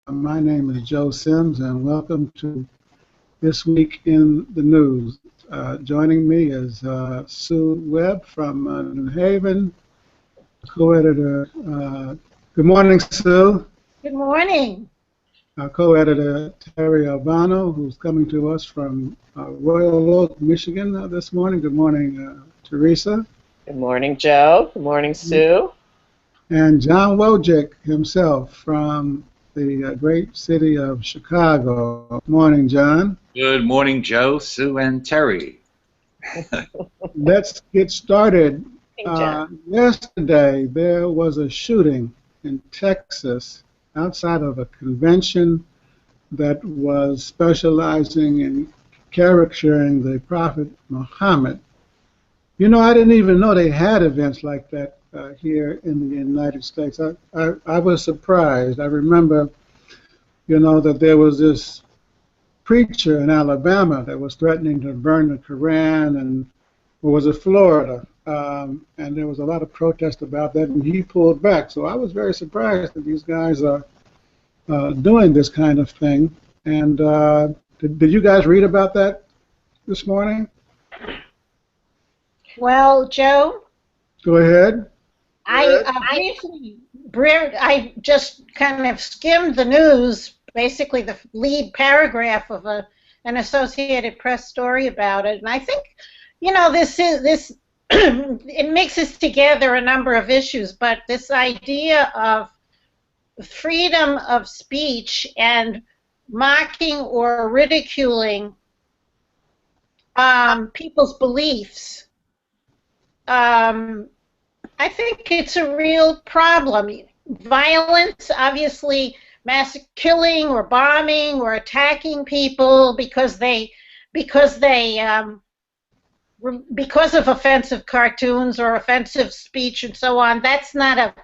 My name is Joe Sims, and welcome to This Week in the News. Joining me is Sue Webb from New Haven, co-editor. Good morning, Sue. Good morning. Our co-editor, Terry Albano, who's coming to us from Royal Oak, Michigan this morning. Good morning, Teresa. Good morning, Joe. Good morning, Sue. And John Wojcik himself from the great city of Chicago. Good morning, John. Good morning, Joe, Sue, and Terry. Let's get started. Hey, John. Yesterday, there was a shooting in Texas outside of a convention that was specializing in caricaturing the Prophet Muhammad. You know, I didn't even know they had events like that here in the United States. I was surprised. I remember, that there was this preacher in Alabama that was threatening to burn the Koran, and or was it Florida? And there was a lot of protest about that, and he pulled back. So I was very surprised that these guys are doing this kind of thing. And did you guys read about that this morning? Well, Joe, Go ahead. I just kind of skimmed the news, basically the lead paragraph of an Associated Press story about it, and I think, this it mixes together a number of issues, but this idea of freedom of speech and mocking or ridiculing people's beliefs. I think it's a real problem. Violence, obviously, mass killing or bombing or attacking people because of offensive cartoons or offensive speech and so on. That's not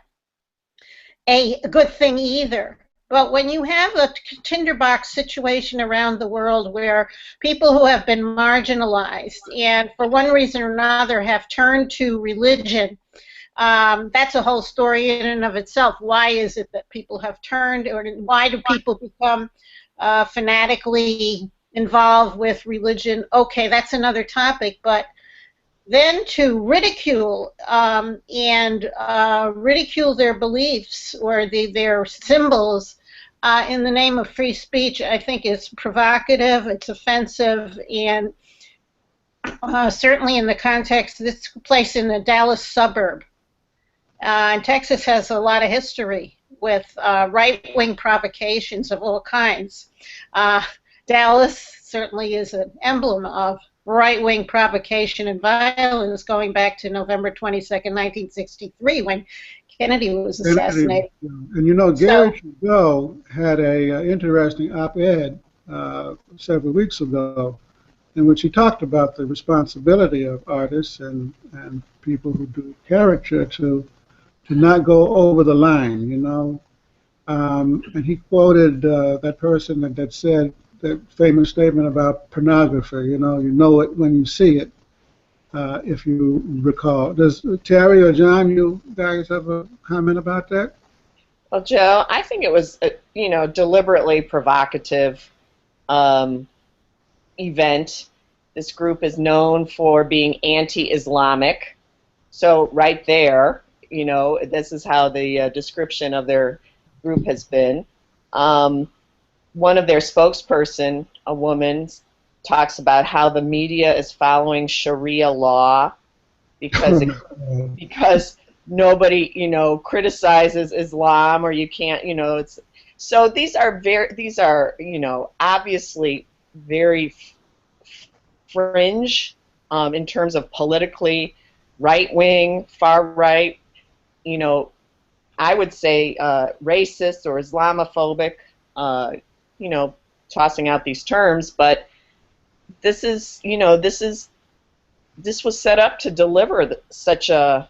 a good thing either. But when you have a tinderbox situation around the world where people who have been marginalized and for one reason or another have turned to religion, that's a whole story in and of itself. Why is it that people have turned, or why do people become fanatically involved with religion? Okay, that's another topic, but then to ridicule and ridicule their beliefs or their symbols in the name of free speech, I think is provocative, it's offensive, and certainly in the context, this took place in the Dallas suburb. And Texas has a lot of history with right-wing provocations of all kinds. Dallas certainly is an emblem of right-wing provocation and violence going back to November 22nd, 1963, when Kennedy was assassinated. And Gary Trudeau had a interesting op-ed several weeks ago in which he talked about the responsibility of artists and people who do caricature to not go over the line, and he quoted that person that said that famous statement about pornography, you know it when you see it, if you recall. Does Terry or John, you guys have a comment about that? Well, Joe, I think it was a, deliberately provocative event. This group is known for being anti-Islamic, so right there, this is how the description of their group has been. One of their spokesperson, a woman, talks about how the media is following Sharia law because nobody, criticizes Islam, or you can't, it's so these are obviously very fringe in terms of politically right wing, far right. I would say racist or Islamophobic, tossing out these terms, but this was set up to deliver such a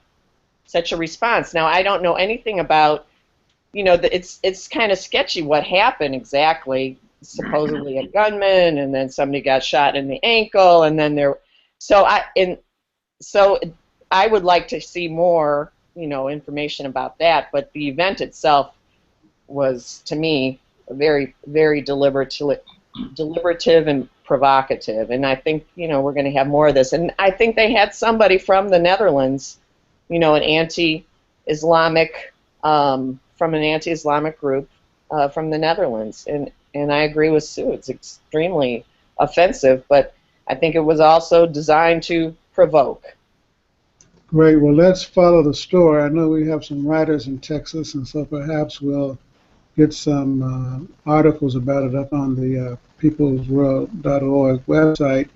response. Now, I don't know anything about, it's kind of sketchy what happened exactly. Supposedly a gunman, and then somebody got shot in the ankle, and then so I would like to see more, information about that. But the event itself was, to me, very, very deliberative and provocative. And I think, we're going to have more of this. And I think they had somebody from the Netherlands, an anti-Islamic, from an anti-Islamic group from the Netherlands. And I agree with Sue. It's extremely offensive, but I think it was also designed to provoke. Great. Well, let's follow the story. I know we have some writers in Texas, and so perhaps we'll get some articles about it up on the peoplesworld.org website.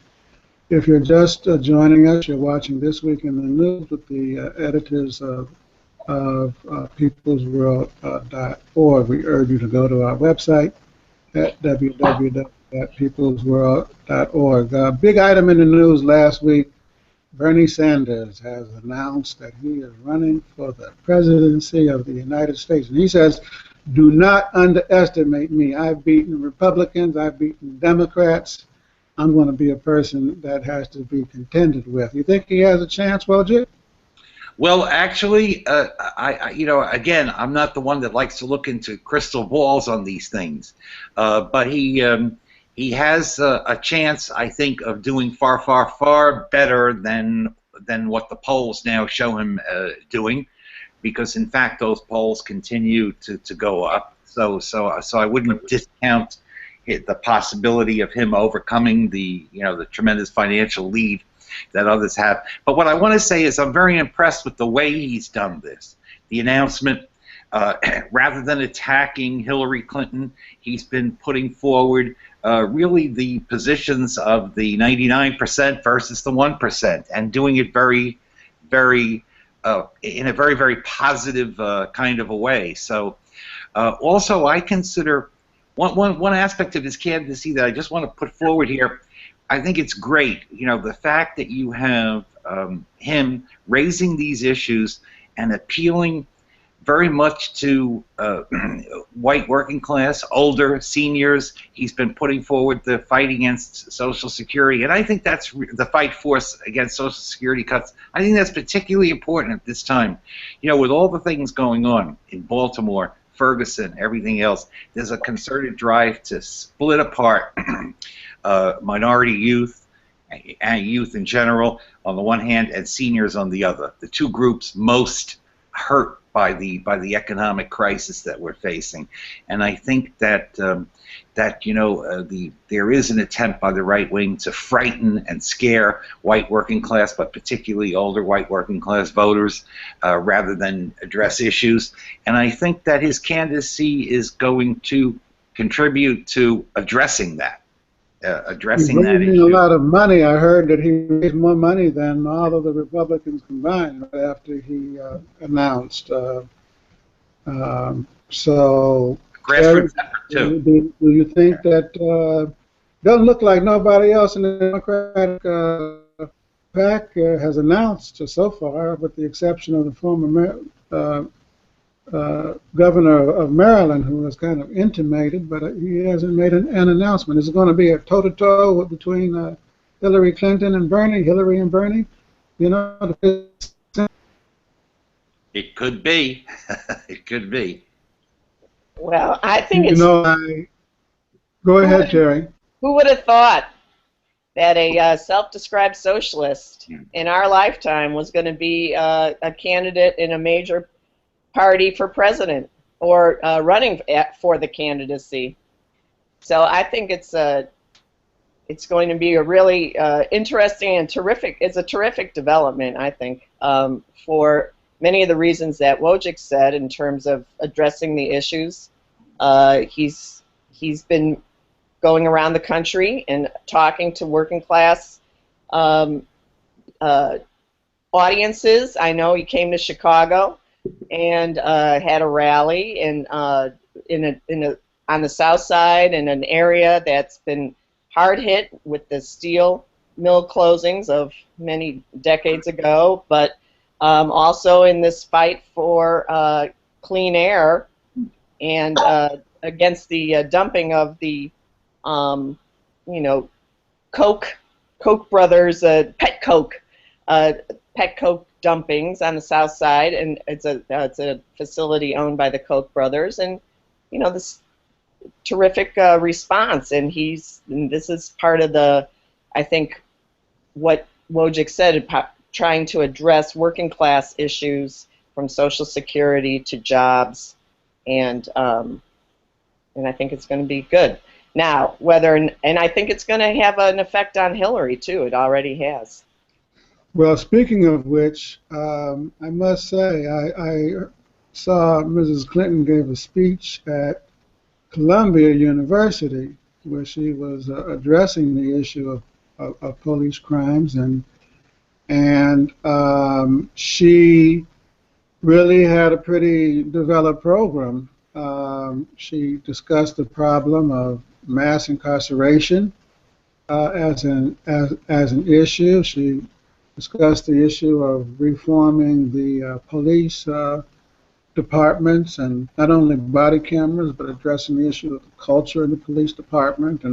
If you're just joining us, you're watching This Week in the News with the editors of peoplesworld.org. We urge you to go to our website at www.peoplesworld.org. A big item in the news last week, Bernie Sanders has announced that he is running for the presidency of the United States. And he says, do not underestimate me. I've beaten Republicans, I've beaten Democrats. I'm going to be a person that has to be contended with. You think he has a chance, Wojcik? Well, actually, again, I'm not the one that likes to look into crystal balls on these things, but he has a chance, I think, of doing far, far, far better than what the polls now show him doing, because in fact those polls continue to go up. So I wouldn't discount the possibility of him overcoming the tremendous financial lead that others have. But what I want to say is I'm very impressed with the way he's done this. The announcement, rather than attacking Hillary Clinton, he's been putting forward really the positions of the 99% versus the 1%, and doing it very, very in a very, very positive kind of a way. So also I consider one aspect of his candidacy that I just want to put forward here. I think it's great, the fact that you have him raising these issues and appealing very much to white working class, older, seniors. He's been putting forward the fight against Social Security, and I think that's the fight force against Social Security cuts. I think that's particularly important at this time. With all the things going on in Baltimore, Ferguson, everything else, there's a concerted drive to split apart minority youth and youth in general on the one hand, and seniors on the other. The two groups most hurt by the economic crisis that we're facing, and I think that there is an attempt by the right wing to frighten and scare white working class, but particularly older white working class voters, rather than address issues. And I think that his candidacy is going to contribute to addressing that. Addressing that issue. He's raising a lot of money. I heard that he raised more money than all of the Republicans combined right after he announced. So, grassroots effort too. Do you think that doesn't look like nobody else in the Democratic pack has announced so far, with the exception of the former governor of Maryland, who has kind of intimated, but he hasn't made an announcement. Is it going to be a toe-to-toe between Hillary Clinton and Bernie, Hillary and Bernie? It could be. It could be. Well, I think it's... Go ahead, Terry. Who would have thought that a self-described socialist in our lifetime was going to be a candidate in a major party for president, or running for the candidacy? So I think it's going to be a really interesting and terrific. It's a terrific development, I think, for many of the reasons that Wojcik said in terms of addressing the issues. He's been going around the country and talking to working class audiences. I know he came to Chicago and had a rally on the south side, in an area that's been hard hit with the steel mill closings of many decades ago, but also in this fight for clean air and against the dumping of the Koch brothers, Petcoke dumpings on the south side, and it's a facility owned by the Koch brothers, and terrific response, and this is part of the, I think, what Wojcik said about trying to address working class issues from Social Security to jobs, and I think it's going to be good. Now, and I think it's going to have an effect on Hillary too. It already has. Well, speaking of which, I must say I saw Mrs. Clinton gave a speech at Columbia University where she was addressing the issue of police crimes, and she really had a pretty developed program. She discussed the problem of mass incarceration as an issue. She discussed the issue of reforming the police departments, and not only body cameras, but addressing the issue of the culture in the police department,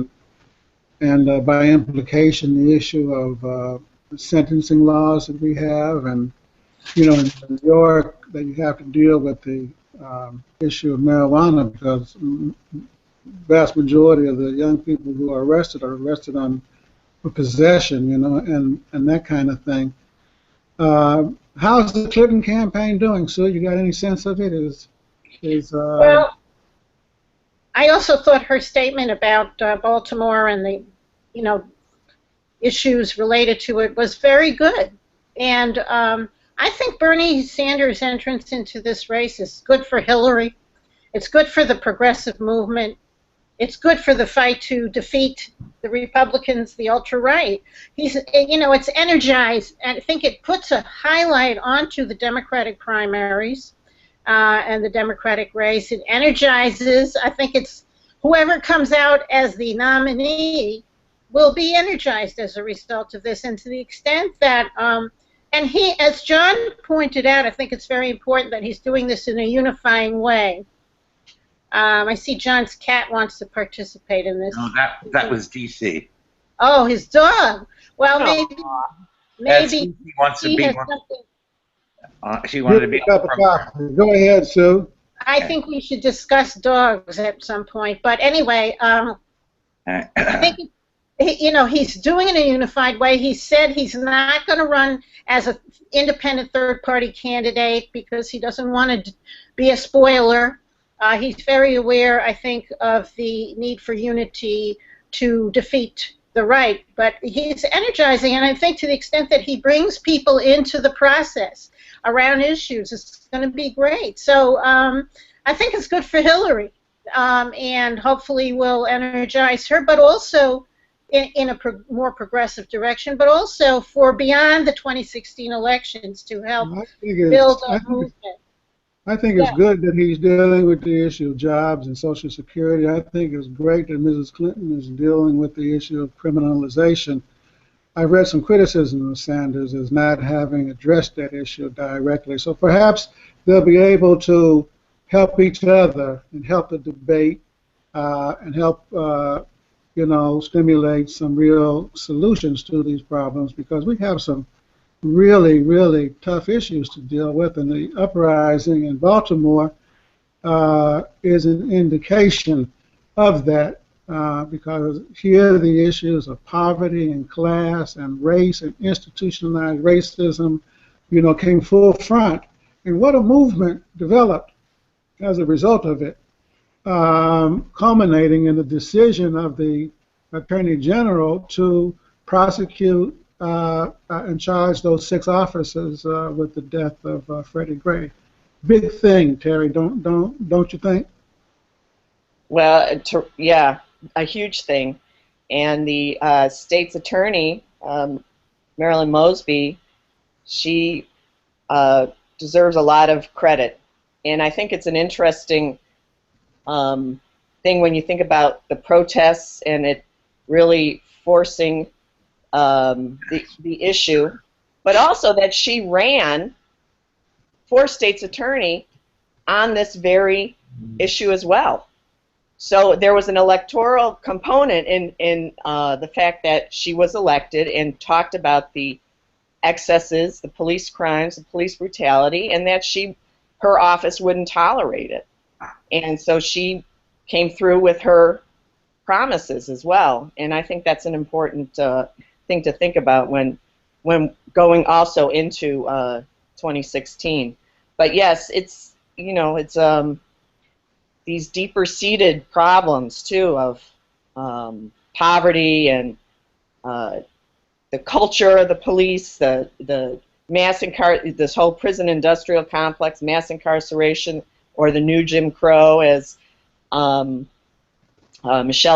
and by implication the issue of sentencing laws that we have, and in New York that you have to deal with the issue of marijuana because vast majority of the young people who are arrested on possession, and that kind of thing. How's the Clinton campaign doing, Sue? You got any sense of it? Well, I also thought her statement about Baltimore and the, issues related to it was very good. And I think Bernie Sanders' entrance into this race is good for Hillary. It's good for the progressive movement. It's good for the fight to defeat the Republicans, the ultra-right. It's energized, and I think it puts a highlight onto the Democratic primaries and the Democratic race. It energizes. I think it's whoever comes out as the nominee will be energized as a result of this, and to the extent that, and he, as John pointed out, I think it's very important that he's doing this in a unifying way. I see John's cat wants to participate in this. No, that was DC. Oh, his dog. Well, maybe he wants to be. She wanted to be. Go ahead, Sue. I think we should discuss dogs at some point. But anyway, I think he's doing it in a unified way. He said he's not going to run as an independent third-party candidate because he doesn't want to be a spoiler. He's very aware, I think, of the need for unity to defeat the right, but he's energizing, and I think to the extent that he brings people into the process around issues, it's going to be great. So I think it's good for Hillary, and hopefully will energize her, but also in a more progressive direction, but also for beyond the 2016 elections to help build a movement. I think it's good that he's dealing with the issue of jobs and Social Security. I think it's great that Mrs. Clinton is dealing with the issue of criminalization. I've read some criticism of Sanders as not having addressed that issue directly. So perhaps they'll be able to help each other and help the debate and help, stimulate some real solutions to these problems, because we have some really, really tough issues to deal with, and the uprising in Baltimore is an indication of that, because here the issues of poverty and class and race and institutionalized racism, came full front, and what a movement developed as a result of it, culminating in the decision of the Attorney General to prosecute and charge those 6 officers with the death of Freddie Gray. Big thing, Terry. Don't you think? Well, yeah, a huge thing. And the state's attorney, Marilyn Mosby, she deserves a lot of credit. And I think it's an interesting thing when you think about the protests and it really forcing the issue, but also that she ran for state's attorney on this very issue as well. So there was an electoral component in the fact that she was elected and talked about the excesses, the police crimes, the police brutality, and that her office wouldn't tolerate it. And so she came through with her promises as well, and I think that's an important thing to think about when going also into 2016. But yes, it's it's these deeper seated problems too of poverty and the culture of the police, the this whole prison industrial complex, mass incarceration, or the new Jim Crow, as Michelle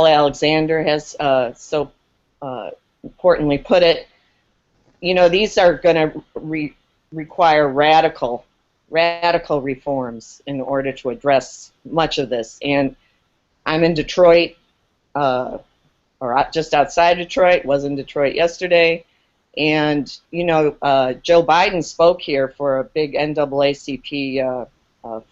Alexander has so importantly put it. These are going to require radical reforms in order to address much of this. And I'm in Detroit, or just outside Detroit, was in Detroit yesterday, and Joe Biden spoke here for a big NAACP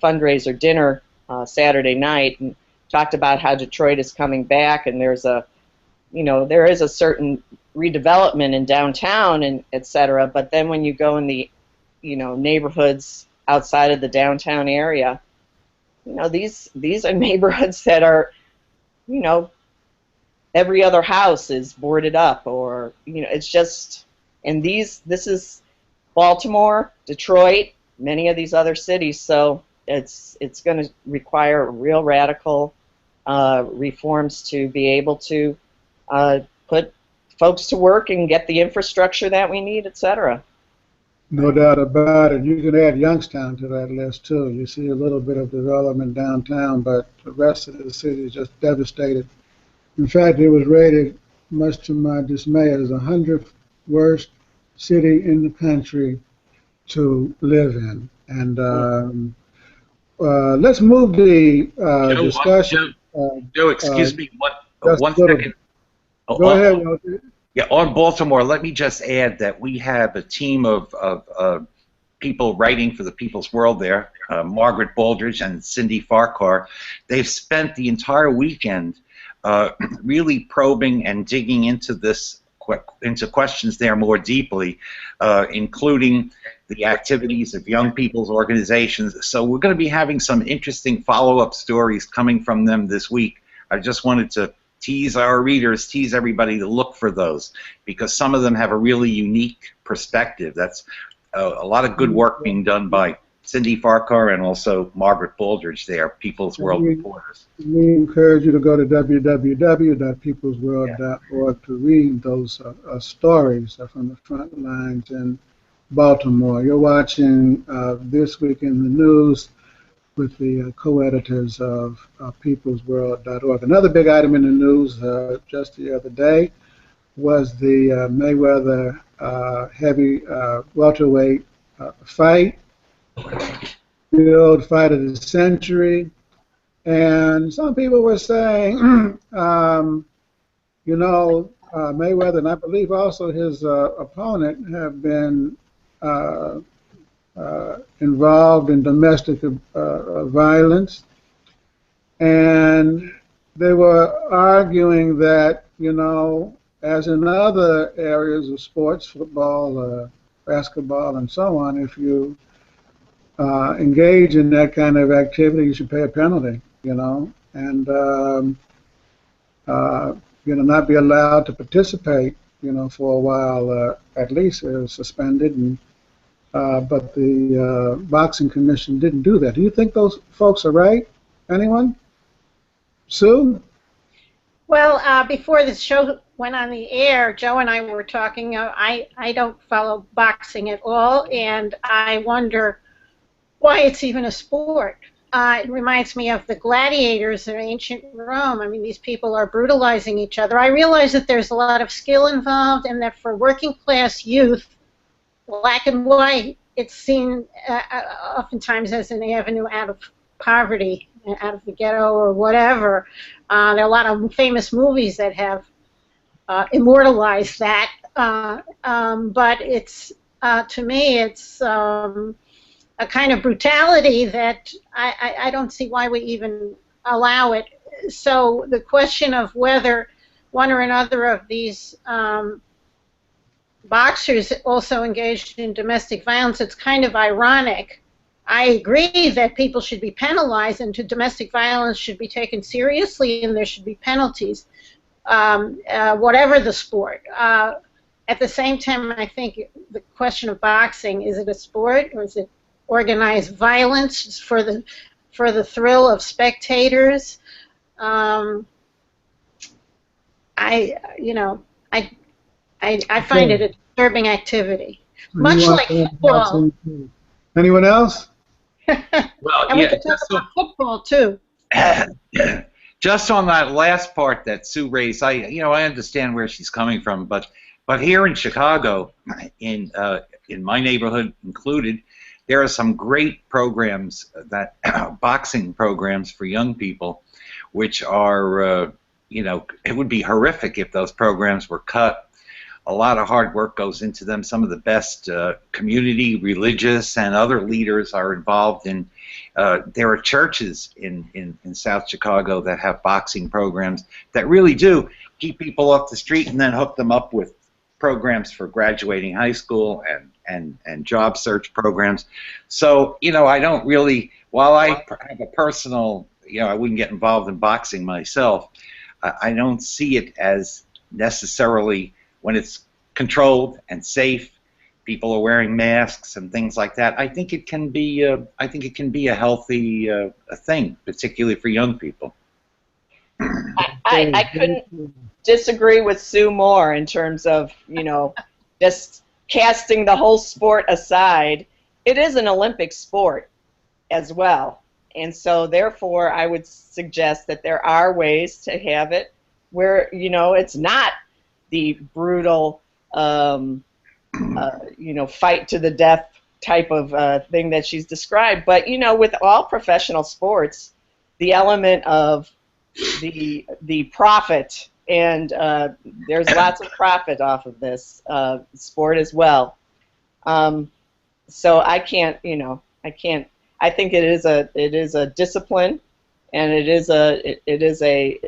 fundraiser dinner Saturday night, and talked about how Detroit is coming back, and there is a certain redevelopment in downtown and et cetera. But then when you go in the neighborhoods outside of the downtown area, these are neighborhoods that are every other house is boarded up, or it's just, and this is Baltimore, Detroit, many of these other cities. So it's going to require real radical reforms to be able to put folks to work and get the infrastructure that we need, et cetera. No doubt about it. You can add Youngstown to that list too. You see a little bit of development downtown, but the rest of the city is just devastated. In fact, it was rated, much to my dismay, as the 100th worst city in the country to live in. And let's move the discussion. Joe, excuse me, one little, second. Go ahead, Walter. Yeah, on Baltimore, let me just add that we have a team of people writing for the People's World there, Margaret Baldridge and Cindy Farquhar. They've spent the entire weekend really probing and digging into into questions there more deeply, including the activities of young people's organizations. So we're going to be having some interesting follow-up stories coming from them this week. I just wanted to tease our readers, tease everybody to look for those, because some of them have a really unique perspective. That's a lot of good work being done by Cindy Farquhar and also Margaret Baldridge there, People's World reporters. We encourage you to go to www.peoplesworld.org to read those stories from the front lines in Baltimore. You're watching This Week in the News with the co-editors of peoplesworld.org. Another big item in the news just the other day was the Mayweather heavy welterweight fight, field fight of the century, and some people were saying, Mayweather and I believe also his opponent have been involved in domestic violence, and they were arguing that, as in other areas of sports, football, basketball, and so on, if you engage in that kind of activity, you should pay a penalty, and not be allowed to participate, for a while, at least suspended. And but the Boxing Commission didn't do that. Do you think those folks are right? Anyone? Sue? Well, before the show went on the air, Joe and I were talking. I don't follow boxing at all, and I wonder why it's even a sport. It reminds me of the gladiators in ancient Rome. I mean, these people are brutalizing each other. I realize that there's a lot of skill involved, and that for working class youth, black and white, it's seen oftentimes as an avenue out of poverty, out of the ghetto or whatever. There are a lot of famous movies that have immortalized that, but it's to me it's a kind of brutality that I don't see why we even allow it. So the question of whether one or another of these boxers also engaged in domestic violence, it's kind of ironic I agree that people should be penalized and domestic violence should be taken seriously and there should be penalties, whatever the sport. At the same time, I think the question of boxing, is it a sport or is it organized violence for the thrill of spectators? I, you know, I find it Okay. a disturbing activity, So you much want like to add football. boxing too. Anyone else? Well, And we yeah, could talk about football too. just on that last part that Sue raised, I understand where she's coming from, but here in Chicago, in my neighborhood included, there are some great programs that boxing programs for young people, which are it would be horrific if those programs were cut. A lot of hard work goes into them. Some of the best community, religious, and other leaders are involved in. There are churches in South Chicago that have boxing programs that really do keep people off the street and then hook them up with programs for graduating high school and job search programs. So, I don't really, while I have a personal, I wouldn't get involved in boxing myself, I don't see it as necessarily, when it's controlled and safe, people are wearing masks and things like that. I think it can be a healthy thing, particularly for young people. I couldn't disagree with Sue more in terms of, just casting the whole sport aside. It is an Olympic sport as well. And so therefore I would suggest that there are ways to have it where, it's not the brutal, fight to the death type of thing that she's described. But, with all professional sports, the element of the profit, and there's lots of profit off of this sport as well. So I can't, I think it is a discipline, and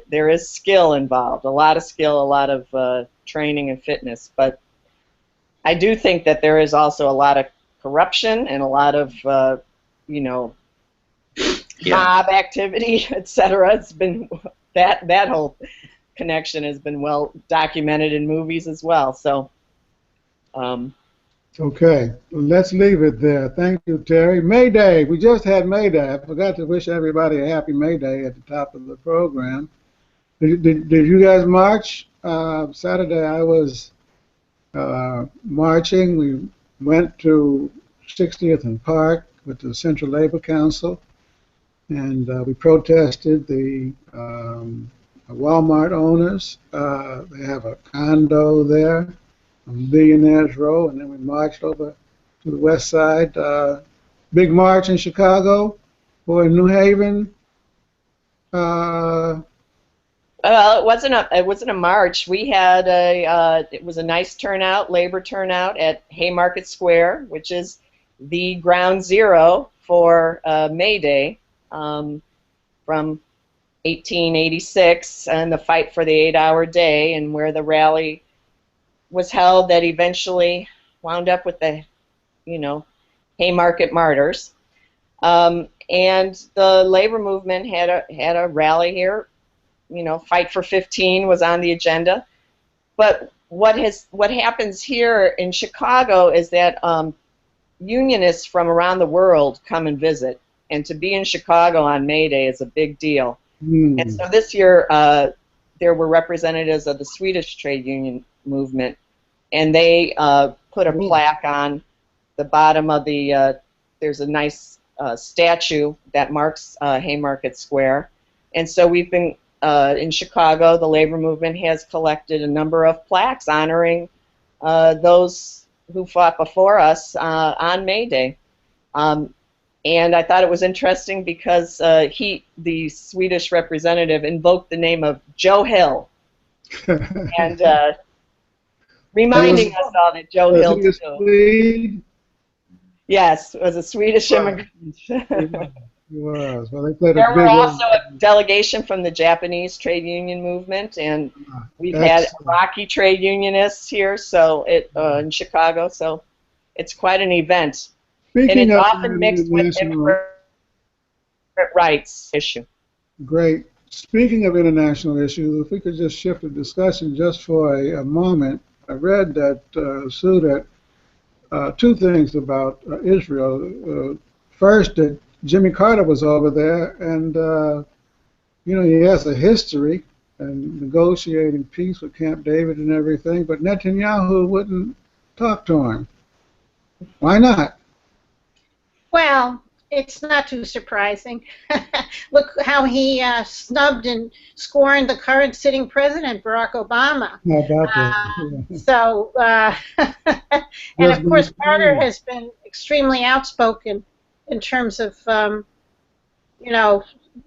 there is skill involved, a lot of skill, a lot of training and fitness. But I do think that there is also a lot of corruption and a lot of mob activity, etc. It's been that whole connection has been well documented in movies as well. So. Okay, let's leave it there. Thank you, Terry. May Day. We just had May Day. I forgot to wish everybody a happy May Day at the top of the program. Did you guys march? Saturday I was marching. We went to 60th and Park with the Central Labor Council, and we protested the Walmart owners. They have a condo there on Billionaires Row, and then we marched over to the west side. Big march in Chicago or in New Haven. Well, it wasn't a march. We had it was a nice turnout, labor turnout at Haymarket Square, which is the ground zero for May Day from 1886 and the fight for the 8-hour day, and where the rally was held that eventually wound up with the, Haymarket Martyrs. And the labor movement had a rally here. Fight for 15 was on the agenda. But what happens here in Chicago is that unionists from around the world come and visit, and to be in Chicago on May Day is a big deal. And so this year there were representatives of the Swedish trade union movement, and they put a plaque on the bottom of the, there's a nice statue that marks Haymarket Square. And so we've been, in Chicago, the labor movement has collected a number of plaques honoring those who fought before us on May Day. And I thought it was interesting because the Swedish representative, invoked the name of Joe Hill. And reminding us all that Joe Hill too. Yes, was a Swedish immigrant. Was. Well, they played There a were big also role. a delegation from the Japanese trade union movement, and we've had Iraqi trade unionists here, so in Chicago. So it's quite an event. And Speaking it's of often mixed with international, immigrant rights issue. great. Speaking of international issues, if we could just shift the discussion just for a moment. I read that, Sue, that two things about Israel. First, that Jimmy Carter was over there, and he has a history and negotiating peace with Camp David and everything, but Netanyahu wouldn't talk to him. Why not? Well, it's not too surprising. Look how he snubbed and scorned the current sitting president, Barack Obama. How about that? So, and Just of course, being Carter plain. has been extremely outspoken in terms of, you know,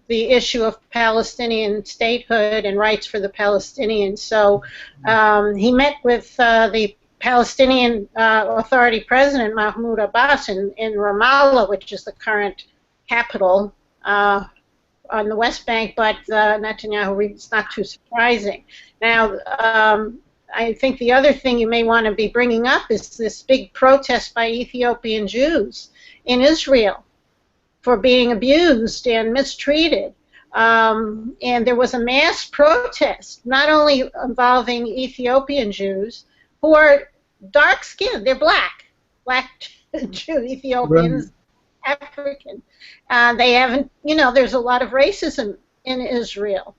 the issue of Palestinian statehood and rights for the Palestinians. So he met with the Palestinian Authority President Mahmoud Abbas in Ramallah, which is the current capital on the West Bank, but Netanyahu, it's not too surprising. Now, I think the other thing you may want to be bringing up is this big protest by Ethiopian Jews in Israel for being abused and mistreated. And there was a mass protest, not only involving Ethiopian Jews, who are dark-skinned, they're black Jew, Right. Ethiopians, African. They haven't, there's a lot of racism in Israel,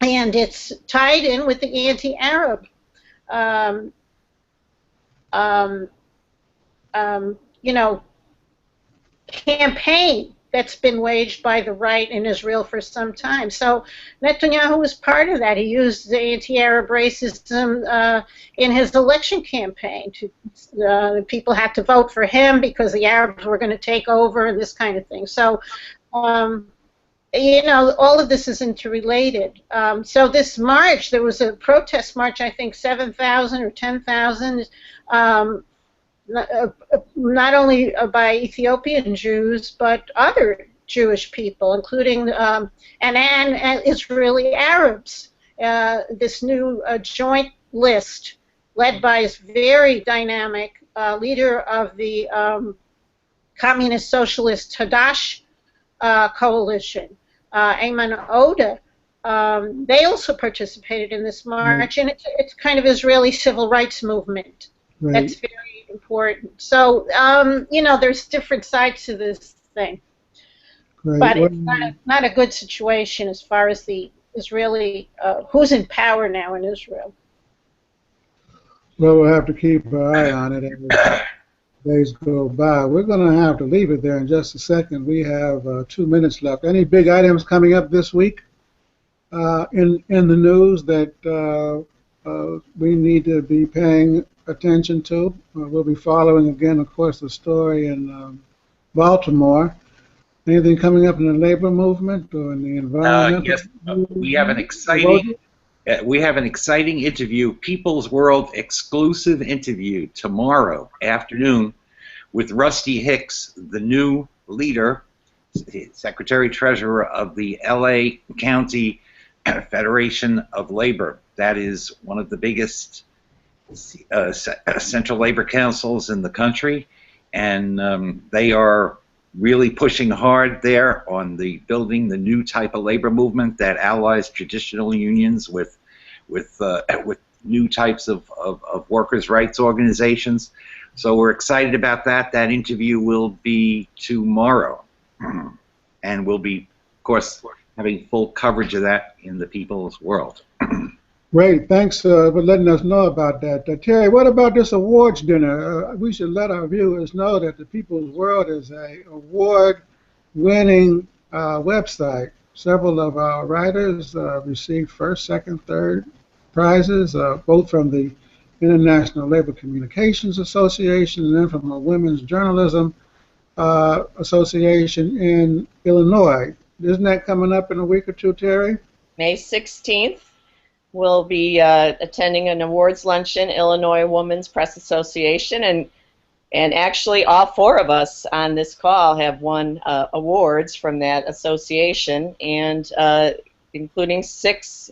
and it's tied in with the anti-Arab, um, um, um, you know, campaign that's been waged by the right in Israel for some time. So Netanyahu was part of that. He used the anti-Arab racism in his election campaign. People had to vote for him because the Arabs were going to take over and this kind of thing. So, all of this is interrelated. So this march, there was a protest march, I think 7,000 or 10,000, not only by Ethiopian Jews, but other Jewish people, including and Israeli Arabs. This new joint list, led by this very dynamic leader of the Communist Socialist Hadash coalition, Ayman Oda. They also participated in this Right. march, and it's kind of Israeli civil rights movement. That's Right. very important. So, there's different sides to this thing, Right. but Well, it's not a good situation as far as the Israeli, who's in power now in Israel. we'll have to keep our eye on it as days go by. We're going to have to leave it there in just a second. We have 2 minutes left. Any big items coming up this week in the news that we need to be paying attention to? We'll be following again, of course, the story in Baltimore. Anything coming up in the labor movement or in the environmental Yes, we have an exciting interview, People's World exclusive interview tomorrow afternoon with Rusty Hicks, the new leader, Secretary Treasurer of the LA County Federation of Labor. That is one of the biggest central labor councils in the country, and they are really pushing hard there on the building the new type of labor movement that allies traditional unions with new types of workers' rights organizations. So we're excited about that. That interview will be tomorrow, and we'll be, of course, having full coverage of that in the People's World. Great, thanks for letting us know about that. Terry, what about this awards dinner? We should let our viewers know that the People's World is a award-winning website. Several of our writers received first, second, third prizes, both from the International Labor Communications Association and then from the Women's Journalism Association in Illinois. Isn't that coming up in a week or two, Terry? May 16th. We'll be attending an awards luncheon, Illinois Women's Press Association, and actually all four of us on this call have won awards from that association, and including 6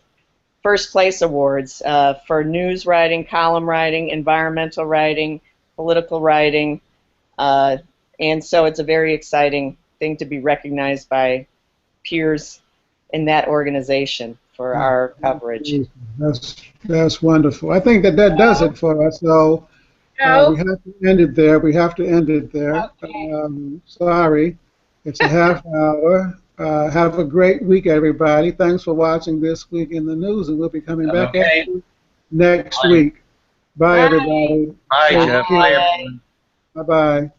first place awards for news writing, column writing, environmental writing, political writing, And so it's a very exciting thing to be recognized by peers in that organization for our coverage. That's wonderful. I think that that does it for us. So we Joe? have to end it there. We have to end it there. Okay. Sorry, it's a half hour. Have a great week, everybody. Thanks for watching This Week in the News, and we'll be coming back at Okay. you next Bye. week. Bye, Bye. everybody. Bye, Take Jeff. care. Bye, Bye. everyone. Bye-bye.